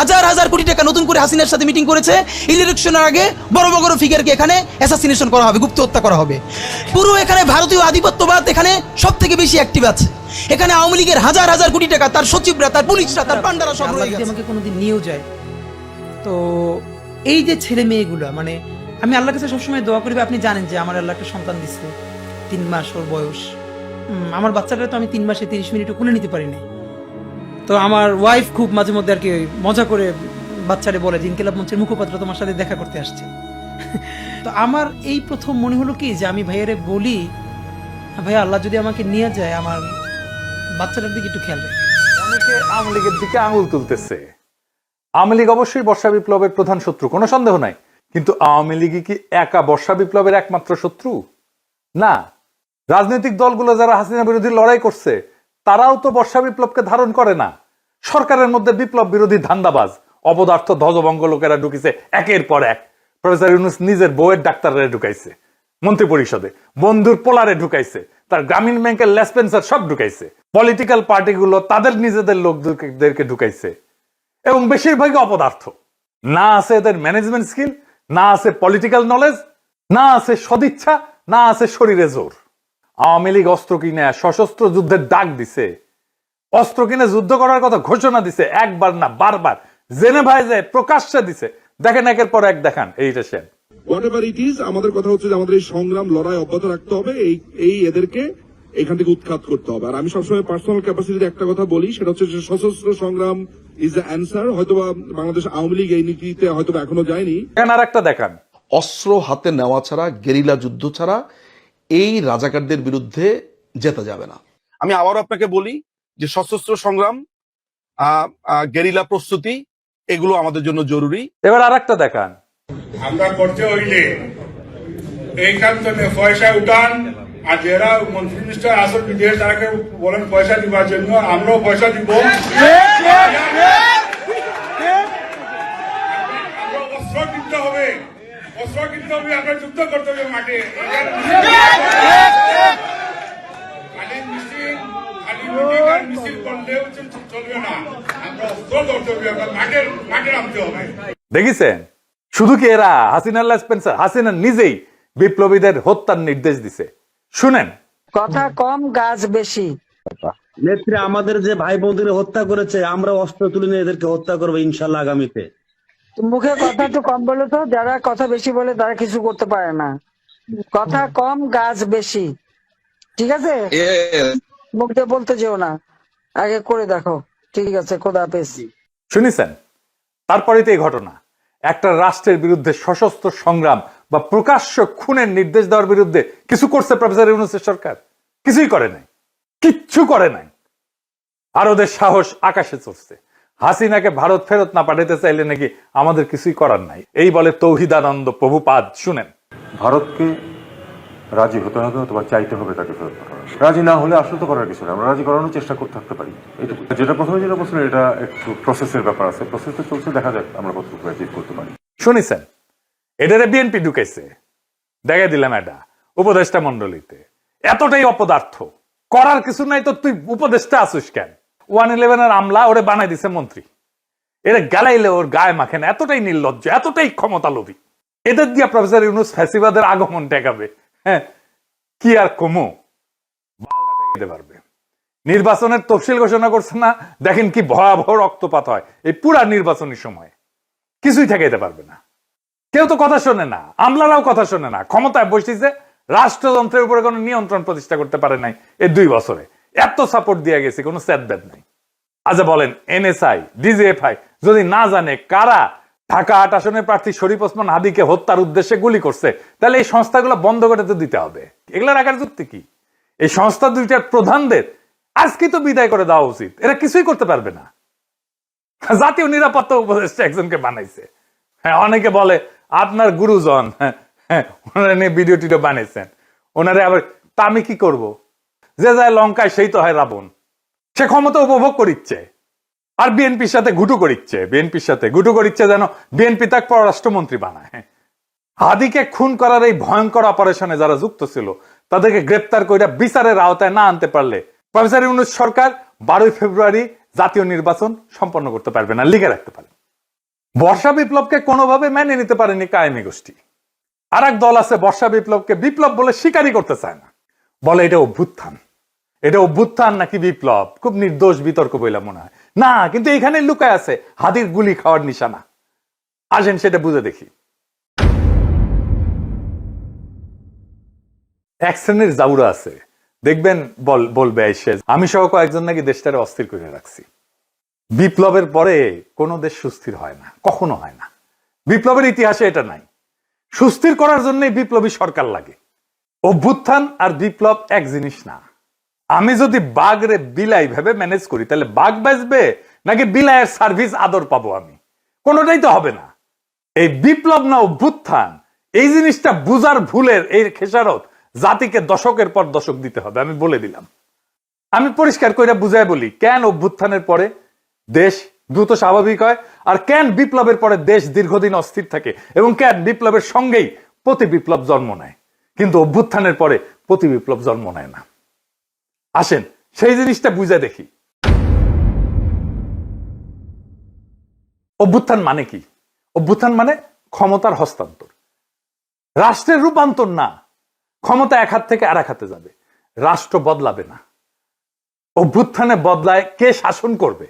হাজার হাজার কোটি টাকা নতুন করে হাসিনার সাথে মিটিং করেছে, ইলেকশনের আগে বড় বড় ফিগারকে এখানে অ্যাসাসিনেশন করা হবে, গুপ্ত হত্যা করা হবে। পুরো এখানে ভারতীয় আধিপত্যবাদ এখানে সব থেকে বেশি অ্যাক্টিভ আছে। এখানে আওয়ামী লীগের হাজার হাজার কোটি টাকা তার সচিবরা, তার পুলিশরা, তার পান্ডারা সব রয়ে গেছে। আমাকে কোনোদিন নিয়েও যায়, তো এই যে ছেলে মেয়েগুলো, মানে আমি আল্লাহর কাছে সবসময় দোয়া করি। আপনি জানেন যে আমার আল্লাহ একটা সন্তান দিচ্ছে, 3 মাস ওর বয়স। আমার বাচ্চাটা তো আমি 3 মাসে 30 মিনিটও কোলে নিতে পারিনি। তো আমার ওয়াইফ খুব মাঝে মধ্যে আর কি মজা করে বাচ্চারে বলে যে ইনকিলাব মঞ্চের মুখপাত্র তোমার সাথে দেখা করতে আসছে। তো আমার এই প্রথম মনে হলো কি যে আমি ভাইয়ারে বলি, ভাইয়া আল্লাহ যদি আমাকে নিয়ে যায় আমার বাচ্চাটার দিকে একটু খেয়াল রাখে। অনেকে আওয়ামী লীগের দিকে আঙুল তুলতেছে। আওয়ামী লীগ অবশ্যই বর্ষা বিপ্লবের প্রধান শত্রু, কোনো সন্দেহ নাই। কিন্তু আওয়ামী লীগই কি একা বর্ষা বিপ্লবের একমাত্র শত্রু? না, রাজনৈতিক দলগুলো যারা হাসিনা বিরোধী লড়াই করছে তারাও তো বর্ষা বিপ্লবকে ধারণ করে না। সরকারের মধ্যে বিপ্লব বিরোধী ধান্দাবাজ অপদার্থ ধ্বজভঙ্গ লোকেরা ঢুকিছে একের পর এক। প্রফেসর ইউনূস নিজের বউয়ের ডাক্তাররা ঢুকাইছে মন্ত্রী পরিষদে, বন্ধুর পোলারে ঢুকাইছে, তার গ্রামীণ ব্যাংকের লেসপেন্সার সব ঢুকাইছে, পলিটিক্যাল পার্টিগুলো তাদের নিজেদের লোকদেরকে ঢুকাইছে, এবং বেশিরভাগই অপদার্থ। না আছে এদের ম্যানেজমেন্ট স্কিল, না আছে পলিটিক্যাল নলেজ, না আছে সদিচ্ছা, না আছে শরীরে জোর। আওয়ামী লীগ অস্ত্র কিনে সশস্ত্র যুদ্ধের ডাক দিছে, অস্ত্র কিনে যুদ্ধ করার কথা ঘোষণা দিছে, একবার না বারবার জেনেভায় যায় প্রকাশ্যে দিছে। দেখেন একের পর এক দেখান এইটা সেন। হোয়াটএভার ইট ইজ, আমাদের কথা হচ্ছে যে আমাদের এই সংগ্রাম লড়াই অব্যাহত রাখতে হবে, এই এদেরকে এখান থেকে উৎখাত করতে হবে। আর আমি সবসময় পার্সোনাল ক্যাপাসিটিতে একটা কথা বলি, সেটা হচ্ছে যে সশস্ত্র সংগ্রাম ইজ দ্য অ্যান্সার। হয়তোবা বাংলাদেশ আওয়ামী লীগ এই নীতিতে হয়তোবা এখনো যায়নি। আর একটা দেখান, অস্ত্র হাতে নেওয়া ছাড়া, গেরিলা যুদ্ধ ছাড়া এই রাজাকারদের বিরুদ্ধে জেতা যাবে না। আমি আবারও আপনাকে বলি যে সশস্ত্র সংগ্রাম, গেরিলা প্রস্তুতি, এগুলো আমাদের জন্য জরুরি। এবার আর একটা দেখান, আমরা করতে হইলে এইখান থেকে পয়সা উঠান, আর যারা মন্ত্রী মিনিস্টার আসল বিদেশ তারাকে বলেন পয়সা দিবার জন্য, আমরাও পয়সা দিব। অস্ত্র কিনতে হবে, অস্ত্র কিনতে হবে, আমরা যুদ্ধ করতে হবে মাঠে। খালি মিছিল, খালি মিটিং আর মিছিল করলেও চলবে না, আমরা অস্ত্র ধরতে হবে, আমরা মাঠে নামতে হবে। দেখেছেন? শুধু কি এরা, হাসিনা স্পেন্সার, হাসিনা নিজেই বিপ্লবীদের হত্যার নির্দেশ দিছে। শুনেন, কথা কম গাছ বেশি। নেত্রী, আমাদের যে ভাই বোনদের হত্যা করেছে, আমরা অস্ত্র তুলে নিয়ে এদেরকে হত্যা করবো ইনশাল্লাহ আগামীতে। মুখে কথা একটু কম বলো তো, যারা কথা বেশি বলে তারা কিছু করতে পারে না। কথা কম গাছ বেশি, ঠিক আছে? মুখ দিয়ে বলতে যেও না, আগে করে দেখো। ঠিক আছে, খোদা হাফেজ। শুনেছেন? তারপরে তো এই ঘটনা, একটা রাষ্ট্রের বিরুদ্ধে সশস্ত্র সংগ্রাম বা প্রকাশ্য খুনের নির্দেশ দেওয়ার বিরুদ্ধে কিছু করছে প্রফেসর ইউনূসের সরকার? কিছুই করে নাই, কিচ্ছু করে নাই। আর ওদের সাহস আকাশে চড়ছে। হাসিনাকে ভারত ফেরত না পাঠাতে চাইলে নাকি আমাদের কিছুই করার নাই, এই বলে তৌহিদানন্দ প্রভুপাদ। শুনেন, ভারতকে রাজি হতে হবে অথবা চাইতে হবে তাকে ফেরত পাঠানো। রাজি না হলে আসলে তো করার কিছু না, আমরা রাজি করানোর চেষ্টা করতে থাকতে পারি। এটুকু। যেটা প্রথমে যেটা বলছিলেন, এটা একটু প্রসেসের ব্যাপার আছে, প্রসেস তো চলছে, দেখা যাক আমরা কতটুকু অ্যাচিভ করতে পারি। শুনেছেন? এটারে বিএনপি ঢুকাইছে, দেখা দিলাম এটা উপদেষ্টা মন্ডলীতে। এতটাই অপদার্থ, করার কিছু নাই তো তুই উপদেষ্টা আসুস কেন? 111 আমলা ওরে বানাই দিছে মন্ত্রী, এরা গালাইলে ওর গায়ে মাখে না। এতটাই নির্লজ্জ, এতটাই ক্ষমতা লোভী। এদের দিয়া প্রফেসর ইউনূস ফ্যাসিবাদের আগমন ঠেকাবে। হ্যাঁ, কি আর কমো, বালটা ঠেকাতে পারবে। নির্বাচনের তফসিল ঘোষণা করছে না, দেখেন কি ভয়াবহ রক্তপাত হয় এই পুরা নির্বাচনী সময়। কিছুই ঠেকাইতে পারবে না, কেউ তো কথা শোনে না, আমলারাও কথা শোনে না। ক্ষমতায় বসেছে, রাষ্ট্রযন্ত্রের উপরে কোনো নিয়ন্ত্রণ প্রতিষ্ঠা করতে পারে নাই এই 2 বছরে। এত সাপোর্ট দিয়ে গেছে, কোনো স্যাদব্যাদ নাই। আচ্ছা বলেন, এনএসআই, ডিজিএফআই যদি না জানে কারা ঢাকা 8 আসনের প্রার্থী শরীফ ওসমান হাদিকে হত্যার উদ্দেশ্যে গুলি করছে, তাহলে এই সংস্থাগুলো বন্ধ করে তো দিতে হবে। এগুলা রাখার যুক্তি কি? এই সংস্থা দুইটার প্রধানদের আজকে তো বিদায় করে দেওয়া উচিত। এরা কিছুই করতে পারবে না। জাতীয় নিরাপত্তা উপদেষ্টা একজনকে বানাইছে। হ্যাঁ, অনেকে বলে আপনার গুরুজন, ওনারা নিয়ে ভিডিও টিডিও বানিয়েছেন, ওনারে আবার তা আমি কি করব? যে যায় লঙ্কায় সেই তো হয় রাবণ। সে ক্ষমতা উপভোগ করিচ্ছে আর বিএনপির সাথে ঘুটু করিচ্ছে, যেন বিএনপি তাকে পররাষ্ট্রমন্ত্রী বানায়। হাদিকে খুন করার এই ভয়ঙ্কর অপারেশনে যারা যুক্ত ছিল তাদেরকে গ্রেপ্তার করে বিচারের আওতায় না আনতে পারলে প্রফেসর ইউনূস সরকার 12 ফেব্রুয়ারি জাতীয় নির্বাচন সম্পন্ন করতে পারবে না, লিখে রাখতে পারে। বর্ষা বিপ্লবকে কোনোভাবে মেনে নিতে পারেনি কায়েমি গোষ্ঠী। আর এক দল আছে বর্ষা বিপ্লবকে বিপ্লব বলে স্বীকারই করতে চায় না, বলে এটা অভ্যুত্থান। এটা অভ্যুত্থান নাকি বিপ্লব খুব নির্দোষ বিতর্ক বইলা মনে হয় না, কিন্তু এখানে লুকায় আছে হাদির গুলি খাওয়ার নিশানা। আসেন সেটা বুঝে দেখি। এক শ্রেণীর জাউরা আছে, দেখবেন বলবে এসে আমি সহ কয়েকজন নাকি দেশটারে অস্থির করে রাখছি। বিপ্লবের পরে কোনো দেশ সুস্থির হয় না, কখনো হয় না। বিপ্লবের ইতিহাসে এটা নাই। সুস্থির করার জন্যই বিপ্লবী সরকার লাগে। অভ্যুত্থান আর বিপ্লব এক জিনিস না। আমি যদি বাঘরে বিলাই ভেবে ম্যানেজ করি তাহলে বাঘ বাঁচবে নাকি বিলাইয়ের সার্ভিস আদর পাবো আমি? কোনোটাই তো হবে না। এই বিপ্লব না অভ্যুত্থান, এই জিনিসটা বুঝার ভুলের এই খেসারত জাতিকে দশকের পর দশক দিতে হবে। আমি বলে দিলাম, আমি পরিষ্কার করে বুঝাই বলি কেন অভ্যুত্থানের পরে দেশ দ্রুত স্বাভাবিক হয়, আর কেন বিপ্লবের পরে দেশ দীর্ঘদিন অস্থির থাকে, এবং কেন বিপ্লবের সঙ্গেই প্রতি বিপ্লব জন্ম নেয় কিন্তু অভ্যুত্থানের পরে প্রতি বিপ্লব জন্ম নেয় না। আসেন সেই জিনিসটা বুঝে দেখি। অভ্যুত্থান মানে কি? অভ্যুত্থান মানে ক্ষমতার হস্তান্তর, রাষ্ট্রের রূপান্তর না। ক্ষমতা এক হাত থেকে আর এক হাতে যাবে, রাষ্ট্র বদলাবে না। অভ্যুত্থানে বদলায় কে শাসন করবে,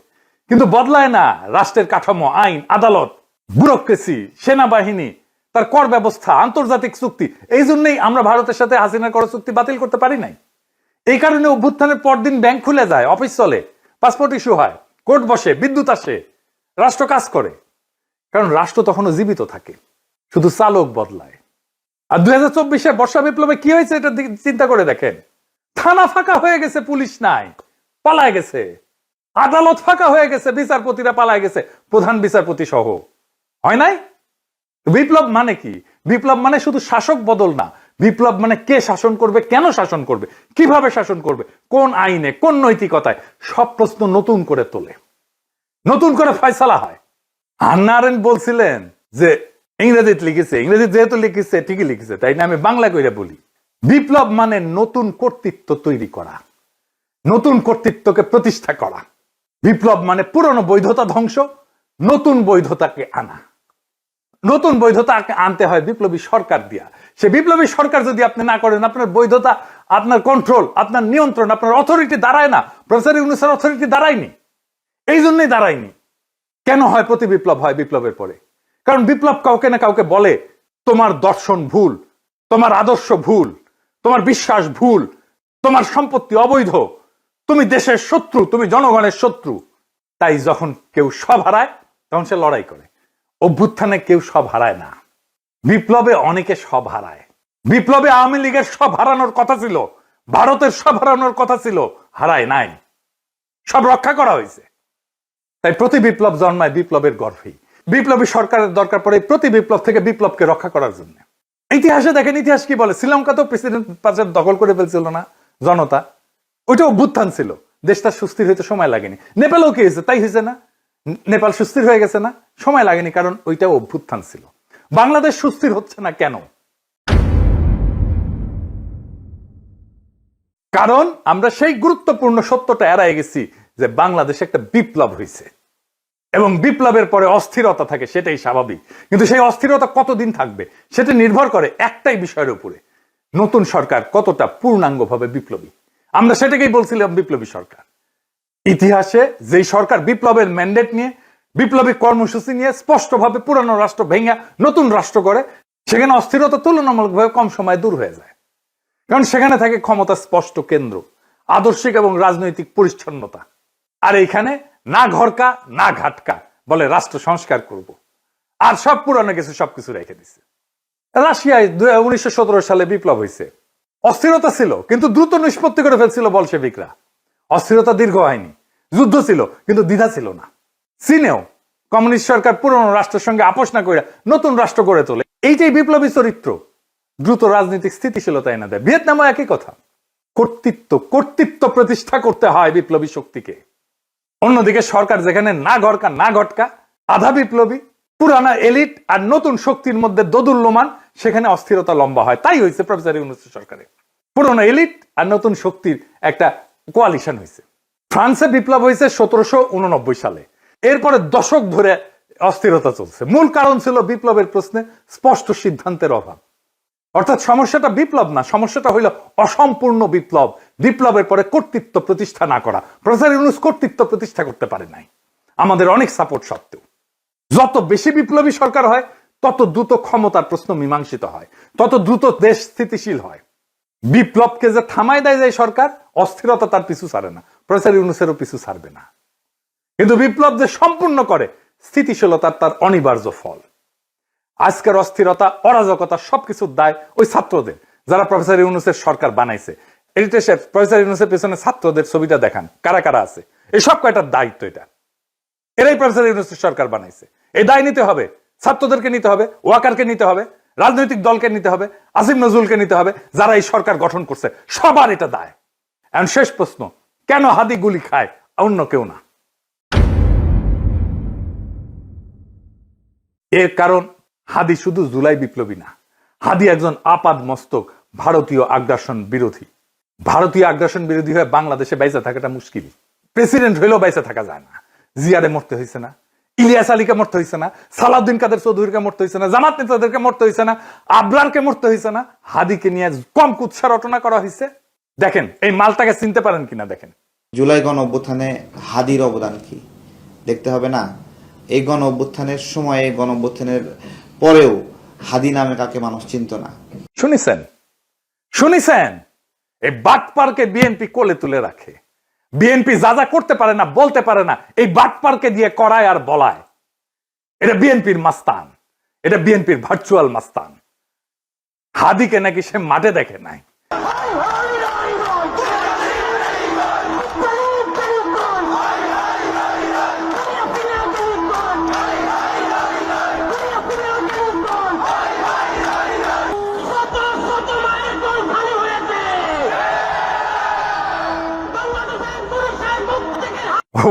কিন্তু বদলায় না রাষ্ট্রের কাঠামো, আইন, আদালত, ব্যুরোক্রেসি, সেনাবাহিনী, তার কর ব্যবস্থা, আন্তর্জাতিক চুক্তি। এই জন্যই আমরা ভারতের সাথে হাসিনার কর চুক্তি বাতিল করতে পারি নাই। এই কারণে অভ্যুত্থানের পরদিন ব্যাংক খুলে যায়, অফিস চলে, পাসপোর্ট ইস্যু হয়, কোর্ট বসে, বিদ্যুৎ আসে, রাষ্ট্র কাজ করে। কারণ রাষ্ট্র তখনও জীবিত থাকে, শুধু চালক বদলায়। আর 2024-এ বর্ষা বিপ্লবে কি হয়েছে এটা চিন্তা করে দেখেন। থানা ফাঁকা হয়ে গেছে, পুলিশ নাই, পালায় গেছে। আদালত ফাঁকা হয়ে গেছে, বিচারপতিরা পালায় গেছে, প্রধান বিচারপতি সহ। হয় নাই? বিপ্লব মানে কি? বিপ্লব মানে শুধু শাসক বদল না। বিপ্লব মানে কে শাসন করবে, কেন শাসন করবে, কিভাবে শাসন করবে, কোন আইনে, কোন নৈতিকতায়, সব প্রশ্ন নতুন করে তোলে, নতুন করে ফয়সালা হয়। হান্না আরেন্ট বলছিলেন যে ইংরেজিতে লিখেছে, ইংরেজি যেহেতু লিখেছে ঠিকই লিখেছে, তাই না? আমি বাংলা কইরা বলি, বিপ্লব মানে নতুন কর্তৃত্ব তৈরি করা, নতুন কর্তৃত্বকে প্রতিষ্ঠা করা। বিপ্লব মানে পুরনো বৈধতা ধ্বংস, নতুন বৈধতাকে আনা। নতুন বৈধতা আনতে হয় বিপ্লবী সরকার দিয়া। সে বিপ্লবী সরকার যদি আপনি না করেন, আপনার বৈধতা, আপনার কন্ট্রোল, আপনার নিয়ন্ত্রণ, আপনার অথরিটি দাঁড়ায় না। প্রফেসর ইউনূসের অথরিটি দাঁড়ায়নি, এই জন্যই দাঁড়ায়নি। কেন হয় প্রতি বিপ্লব হয় বিপ্লবের পরে? কারণ বিপ্লব কাউকে না কাউকে বলে তোমার দর্শন ভুল, তোমার আদর্শ ভুল, তোমার বিশ্বাস ভুল, তোমার সম্পত্তি অবৈধ, তুমি দেশের শত্রু, তুমি জনগণের শত্রু। তাই যখন কেউ সব হারায় তখন সে লড়াই করে। অভ্যুত্থানে কেউ সব হারায় না, বিপ্লবে অনেকে সব হারায়। বিপ্লবে আওয়ামী লীগের সব হারানোর কথা ছিল, ভারতের সব হারানোর কথা ছিল, হারায় নাই, সব রক্ষা করা হয়েছে। তাই প্রতি বিপ্লব জন্মায় বিপ্লবের গর্ভেই। বিপ্লবী সরকারের দরকার পড়ে প্রতি বিপ্লব থেকে বিপ্লবকে রক্ষা করার জন্য। ইতিহাসে দেখেন, ইতিহাস কি বলে? শ্রীলঙ্কা তো প্রেসিডেন্ট পাশে দখল করে ফেলছিল না জনতা, ওইটা অভ্যুত্থান ছিল। দেশটা সুস্থির হইতে সময় লাগেনি। নেপালও কি হয়েছে? তাই হয়েছে না? নেপাল সুস্থির হয়ে গেছে না? সময় লাগেনি, কারণ ওইটা অভ্যুত্থান ছিল। বাংলাদেশ সুস্থির হচ্ছে না কেন? কারণ আমরা সেই গুরুত্বপূর্ণ সত্যটা এড়াই গেছি যে বাংলাদেশে একটা বিপ্লব হয়েছে এবং বিপ্লবের পরে অস্থিরতা থাকে, সেটাই স্বাভাবিক। কিন্তু সেই অস্থিরতা কতদিন থাকবে সেটা নির্ভর করে একটাই বিষয়ের উপরে, নতুন সরকার কতটা পূর্ণাঙ্গভাবে বিপ্লবী। আমরা সেটাকেই বলছিলাম বিপ্লবী সরকার। ইতিহাসে যেই সরকার বিপ্লবের ম্যান্ডেট নিয়ে, বিপ্লবী কর্মসূচি নিয়ে স্পষ্টভাবে পুরানো রাষ্ট্র ভেঙে নতুন রাষ্ট্র করে, সেখানে অস্থিরতা তুলনামূলকভাবে কম সময়ে দূর হয়ে যায়। কারণ সেখানে থাকে ক্ষমতা স্পষ্ট কেন্দ্র, আদর্শিক এবং রাজনৈতিক পরিচ্ছন্নতা। আর এইখানে না ঘরকা না ঘাটকা, বলে রাষ্ট্র সংস্কার করব, আর সব পুরানো কিছু সবকিছু রেখে দিচ্ছে। রাশিয়ায় 1917 সালে বিপ্লব হয়েছে, অস্থিরতা ছিল কিন্তু দ্রুত নিষ্পত্তি করে ফেলছিল বলশেভিকরা। অস্থিরতা দীর্ঘ হয়নি, যুদ্ধ ছিল কিন্তু দ্বিধা ছিল না। চীনেও কমিউনিস্ট সরকার পুরনো রাষ্ট্রের সঙ্গে আপোষ না করে নতুন রাষ্ট্র গড়ে তোলে। এইটাই বিপ্লবী চরিত্র, দ্রুত রাজনৈতিক স্থিতিশীলতা এনে দেয়। ভিয়েতনামও একই কথা। কর্তৃত্ব প্রতিষ্ঠা করতে হয় বিপ্লবী শক্তিকে। অন্যদিকে সরকার যেখানে না ঘরকা না ঘটকা, আধা বিপ্লবী, পুরানা এলিট আর নতুন শক্তির মধ্যে দোদুল্যমান, সেখানে অস্থিরতা লম্বা হয়। তাই হয়েছে প্রফেসর ইউনূসের সরকারে। পুরনো এলিট আর নতুন শক্তির একটা কোয়ালিশন হয়েছে। ফ্রান্সে বিপ্লব হয়েছে 1789 সালে। এরপরে দশক ধরে অস্থিরতা চলছে। মূল কারণ ছিল বিপ্লবের প্রশ্নে স্পষ্ট সিদ্ধান্তের অভাব। অর্থাৎ সমস্যাটা বিপ্লব না, সমস্যাটা হইল অসম্পূর্ণ বিপ্লব, বিপ্লবের পরে কর্তৃত্ব প্রতিষ্ঠা না করা। প্রফেসর ইউনূস কর্তৃত্ব প্রতিষ্ঠা করতে পারে নাই আমাদের অনেক সাপোর্ট সত্ত্বেও। যত বেশি বিপ্লবী সরকার হয় তত দ্রুত ক্ষমতার প্রশ্ন মীমাংসিত হয়, তত দ্রুত দেশ স্থিতিশীল হয়। বিপ্লবকে যে থামাই দেয় যায় সরকার, অস্থিরতা তার পিছু ছাড়ে না, প্রফেসর ইউনূসেরও পিছু ছাড়বে না। কিন্তু বিপ্লব যে সম্পূর্ণ করে, স্থিতিশীলতার তার অনিবার্য ফল। আজকের অস্থিরতা, অরাজকতা সবকিছুর দায় ওই ছাত্রদের, যারা প্রফেসর ইউনূসের সরকার বানাইছে। এডিটর সাহেব, প্রফেসর ইউনূসের পেছনে ছাত্রদের ছবিটা দেখান, কারা কারা আছে। এই সব কয়টার দায়িত্ব এটা, এরাই প্রফেসর ইউনূসের সরকার বানাইছে। এই দায় নিতে হবে, ছাত্রদেরকে নিতে হবে, ওয়াকারকে নিতে হবে, রাজনৈতিক দলকে নিতে হবে, আসিফ নজরুলকে নিতে হবে, যারা এই সরকার গঠন করছে, সবার এটা দায়। এখন শেষ প্রশ্ন, কেন হাদি গুলি খায়, অন্য কেউ না? এর কারণ হাদি শুধু জুলাই বিপ্লবী না, হাদি একজন আপাদ মস্তক ভারতীয় আগ্রাসন বিরোধী। ভারতীয় আগ্রাসন বিরোধী হয়ে বাংলাদেশে বাইসে থাকাটা মুশকিল। প্রেসিডেন্ট হইলেও বাইসে থাকা যায় না। জিয়ারে মরতে হয়েছে না, ইলিয়াস আলীকে মরতে হয়েছে না, সালাউদ্দিন কাদের চৌধুরীকে মরতে হয়েছে না, জামাত নেতাদেরকে মরতে হয়েছে না, আবরারকে মরতে হয়েছে না, হাদিকে নিয়ে কম কুৎসা রটনা করা হয়েছে। দেখেন এই মালটাকে চিনতে পারেন কিনা দেখেন। জুলাই গণ অভ্যুত্থানে হাদির অবদান কি দেখতে হবে না? এই গণ অভ্যুত্থানের সময়ে, গণ অভ্যুত্থানের পরেও হাদি নামে কাকে মানুষ চিনত না। শুনিছেন এই বাটপারকে বিএনপি কোলে তুলে রাখে। বিএনপি যা যা করতে পারে না, বলতে পারে না, এই বাটপারকে দিয়ে করায় আর বলায়। এটা বিএনপির মাস্তান, এটা বিএনপির ভার্চুয়াল মাস্তান। হাদিকে নাকি সে মাঠে দেখে নাই।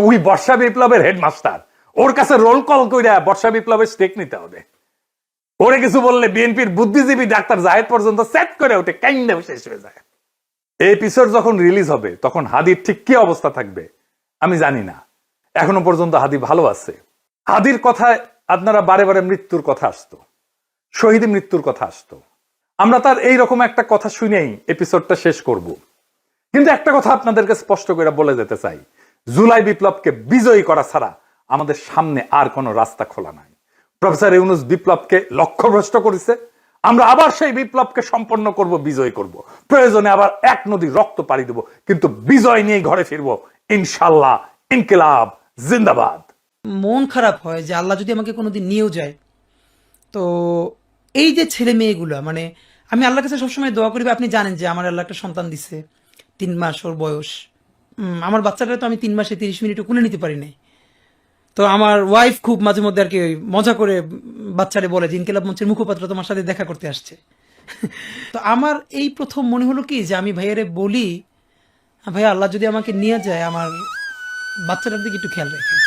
ওই বর্ষা বিপ্লবের হেডমাস্টার, ওর কাছে রোল কল কইরা বর্ষা বিপ্লবের স্টেক নিতে হবে। ওরে কিছু বললে বিএনপির বুদ্ধিজীবী ডাক্তার জাহেদ পর্যন্ত সেট করে ওঠে, কাইন্ডা শেষ হয়ে যায়। এই এপিসোড যখন রিলিজ হবে তখন হাদির ঠিক কি অবস্থা থাকবে আমি জানি না। এখনো পর্যন্ত হাদি ভালো আছে। হাদির কথায় আপনারা বারে বারে মৃত্যুর কথা আসতো, শহীদ মৃত্যুর কথা আসতো। আমরা তার এইরকম একটা কথা শুনেই এপিসোডটা শেষ করব। কিন্তু একটা কথা আপনাদেরকে স্পষ্ট করে বলে যেতে চাই, জুলাই বিপ্লবকে বিজয়ী করা ছাড়া আমাদের সামনে আর কোনো রাস্তা খোলা নাই। প্রফেসর ইউনূস বিপ্লবকে লক্ষ্যভ্রষ্ট করেছে। আমরা আবার সেই বিপ্লবকে সম্পন্ন করব, বিজয় করব। প্রয়োজনে আবার এক নদী রক্ত পাড়ি দেব, কিন্তু বিজয় নিয়ে ঘরে ফিরবো ইনশাল্লাহ। ইনকিলাব জিন্দাবাদ। মন খারাপ হয় যে আল্লাহ যদি আমাকে কোনোদিন নিয়েও যায়, তো এই যে ছেলে মেয়েগুলো, মানে আমি আল্লাহর কাছে সবসময় দোয়া করি। আপনি জানেন যে আমার আল্লাহ একটা সন্তান দিচ্ছে, 3 মাস ওর বয়স। আমার বাচ্চাটা তো আমি 3 মাসে 30 মিনিটও কোলে নিতে পারি নাই। তো আমার ওয়াইফ খুব মাঝে মধ্যে আর কি মজা করে বাচ্চারে বলে যে ইনকিলাব মঞ্চের মুখপাত্র তোমার সাথে দেখা করতে আসছে। তো আমার এই প্রথম মনে হলো কি যে আমি ভাইয়ারে বলি, ভাইয়া আল্লাহ যদি আমাকে নিয়ে যায়, আমার বাচ্চাটার দিকে একটু খেয়াল রাখেন।